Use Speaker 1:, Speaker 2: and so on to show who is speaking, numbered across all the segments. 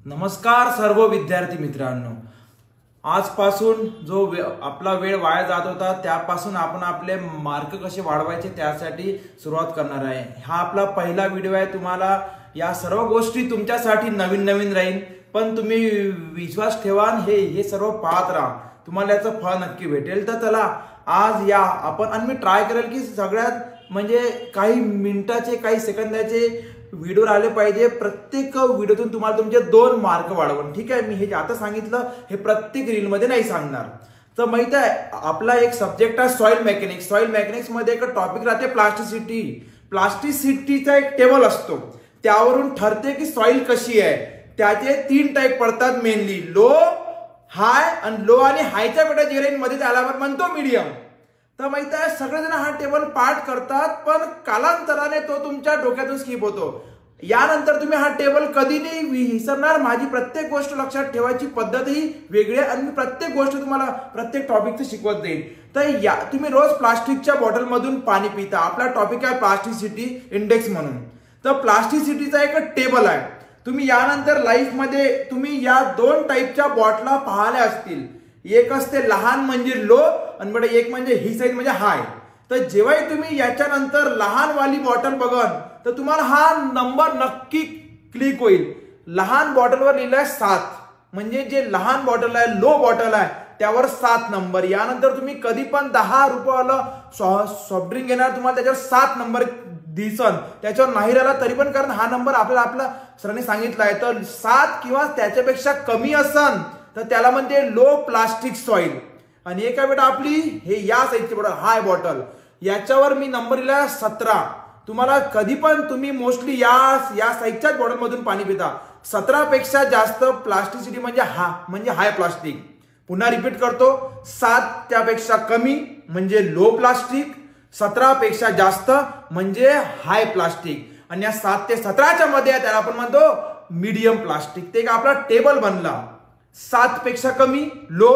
Speaker 1: नमस्कार सर्व विद्यार्थी मित्रांनो, आजपासून जो आपला वेळ वाया जात होता त्यापासून आपण आपले मार्क कसे वाढवायचे त्यासाठी सुरुवात करणार आहे। हा आपला पहिला व्हिडिओ आहे। तुम्हाला या सर्व गोष्टी तुमच्यासाठी नवीन राहील, पण तुम्ही विश्वास ठेवा, हे सर्व पाहत राहा, तुम्हाला याचं फळ नक्की भेटेल। तर चला आज या आपण आणि मी ट्राय करेल की सगळ्यात म्हणजे काही मिनिटाचे काही सेकंदाचे व्हिडिओ आले पाहिजे। प्रत्येक व्हिडिओतून तुम्हाला तुमचे 2 मार्क वाढवून, ठीक आहे। मी हे आता सांगितलं हे प्रत्येक रील मध्ये नाही सांगणार। तर माहित आहे आपला एक सब्जेक्ट आहे सॉइल मेकॅनिक्स। सॉइल मेकॅनिक्स मध्ये एक टॉपिक राहते प्लास्टिसिटी। प्लास्टिसिटीचा एक टेबल असतो, त्यावरून ठरते की सॉइल कशी आहे। त्याचे 3 टाइप पडतात मेनली, लो, हाय आणि लो आणि हायच्या बेटा जे रेंज मध्ये त्याला आपण म्हणतो मीडियम। तर माहित आहे सगळेजण हा टेबल पाठ करतात, पण कालांतराने तो तुमच्या डोक्यातून स्किप होतो। यानंतर तुम्ही हा टेबल कधी नाही विसरणार। माझी प्रत्येक गोष्ट लक्षात ठेवायची पद्धत ही वेगळी आहे आणि मी प्रत्येक गोष्ट तुम्हाला प्रत्येक टॉपिकचं शिकवत जाईल। तर या तुम्ही रोज प्लास्टिकच्या बॉटल मधून पाणी पिता। आपला टॉपिक आहे प्लास्टिसिटी इंडेक्स म्हणून। तर प्लास्टिसिटीचा एक टेबल आहे। तुम्ही यानंतर लाईफ मध्ये तुम्ही या 2 टाईपच्या बॉटला पाहिल्या असतील। एक असते लहान म्हणजे लो आणि बडे एक म्हणजे ही साईज म्हणजे हाय। तर जेव्हाही तुम्ही याच्यानंतर लहान वाली बॉटल बघन तर तुम्हाला हा नंबर नक्की क्लिक होईल। लहान बॉटलवर लिहिलंय 7, म्हणजे जे लहान बॉटल आहे लो बॉटल आहे त्यावर 7 नंबर। यानंतर तुम्ही कधी पण 10 रुपयाला सॉफ्ट ड्रिंक घेणार, तुम्हाला त्याच्यावर 7 नंबर दिसन, त्याच्यावर नाही राहिला तरी पण, कारण हा नंबर आपल्या सरांनी सांगितला आहे। तर 7 किंवा त्याच्यापेक्षा कमी असन तर त्याला म्हणते लो प्लास्टिक सॉइल। आणि एक आहे बेटा आपली हे या साईजची बॉटल हाय बॉटल, याच्यावर मी नंबर लिहिला 17। तुम्हाला कधी पण तुम्ही मोस्टली या साईजच्याच बॉटल मधून पाणी पिता। 17 पेक्षा जास्त प्लास्टिसिटी म्हणजे हाय प्लास्टिक। पुन्हा रिपीट करतो, 7 त्यापेक्षा कमी म्हणजे लो प्लास्टिक, 17 पेक्षा जास्त म्हणजे हाय प्लास्टिक, आणि या 7 ते 17च्या मध्ये त्याला आपण म्हणतो मीडियम प्लास्टिक। ते आपला टेबल बनला, 7 पेक्षा कमी लो,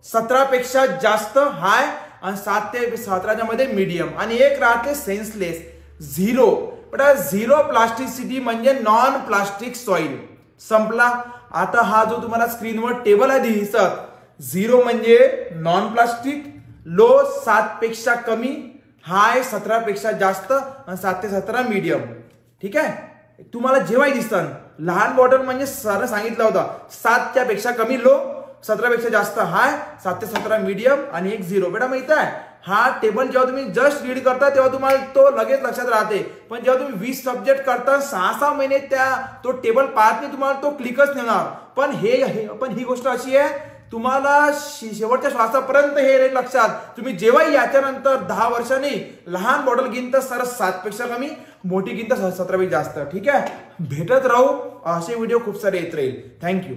Speaker 1: 17 पेक्षा जास्त हाय आणि 7 ते 17च्या मध्ये मीडियम, आणि एक राहते सेन्सलेस झिरो। बेटा झिरो प्लास्टिसिटी म्हणजे नॉन प्लास्टिक सॉइल। संपला। आता हा जो तुम्हाला स्क्रीनवर टेबल आहे दिसत, झिरो म्हणजे नॉन प्लास्टिक, लो 7 पेक्षा कमी, हाय 17 पेक्षा जास्त आणि 7 ते 17 मीडियम, ठीक आहे। तुम्हाला जेव्हाही दिसन लहान बॉटल म्हणजे सर सांगितलं होतं 7 च्या पेक्षा कमी लो, 17 पेक्षा जास्त हाय, 7 ते 17 मीडियम आणि एक झिरो। बेटा माहित आहे हा टेबल जेव्हा तुम्ही जस्ट रीड करता तेव्हा तुम्हाला तो लगेच लक्षात राहते, पण जेव्हा तुम्ही 20 सब्जेक्ट करता 6 महिने तो टेबल पाहत नाही, तुम्हाला तो क्लिकच नाही होणार। पण ही गोष्ट अशी आहे तुम्हाला शेवटच्या श्वासापर्यंत हे लक्षात। तुम्ही जेव्हा याच्यानंतर 10 वर्षांनी लहान बॉटल घेईन तर सर 7 पेक्षा कमी, मोठी घेईन तर 17 पेक्षा जास्त, ठीक आहे। भेटत राहू, असे व्हिडिओ खूप सारे येत राहील। थँक्यू।